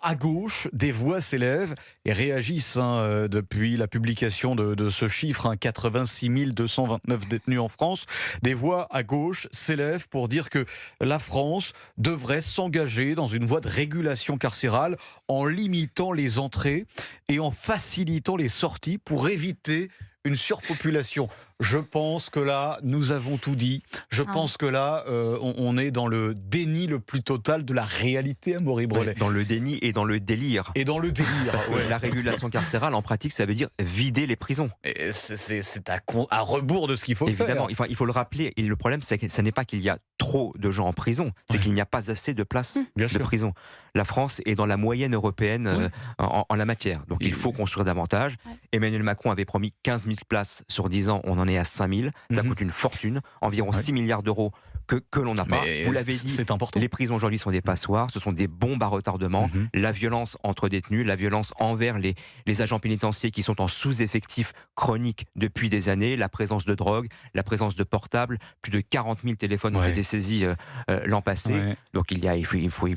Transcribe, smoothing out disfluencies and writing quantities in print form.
à gauche, des voix s'élèvent et réagissent depuis la publication de ce chiffre, 86 229 détenus en France. Des voix à gauche s'élèvent pour dire que la France devrait s'engager dans une voie de régulation carcérale en limitant les entrées et en facilitant les sorties pour éviter une surpopulation. Je pense que là, nous avons tout dit. Je pense que là, on est dans le déni le plus total de la réalité, Amaury Brelet. Dans le déni et dans le délire. Et dans le délire. Parce que la régulation carcérale, en pratique, ça veut dire vider les prisons. Et c'est à rebours de ce qu'il faut Évidemment, faire. il faut le rappeler. Et le problème, c'est que ce n'est pas qu'il y a trop de gens en prison, c'est qu'il n'y a pas assez de places de prison. La France est dans la moyenne européenne en la matière. Donc il faut construire davantage. Emmanuel Macron avait promis 15 000 places sur 10 ans, on en est à 5 000. Ça coûte une fortune, environ 6 milliards d'euros que l'on n'a pas. Vous l'avez dit, c'est important. Les prisons aujourd'hui sont des passoires, ce sont des bombes à retardement. La violence entre détenus, la violence envers les agents pénitentiaires qui sont en sous-effectif chronique depuis des années, la présence de drogue, la présence de portables, plus de 40 000 téléphones ont été saisis l'an passé. Donc il faut évidemment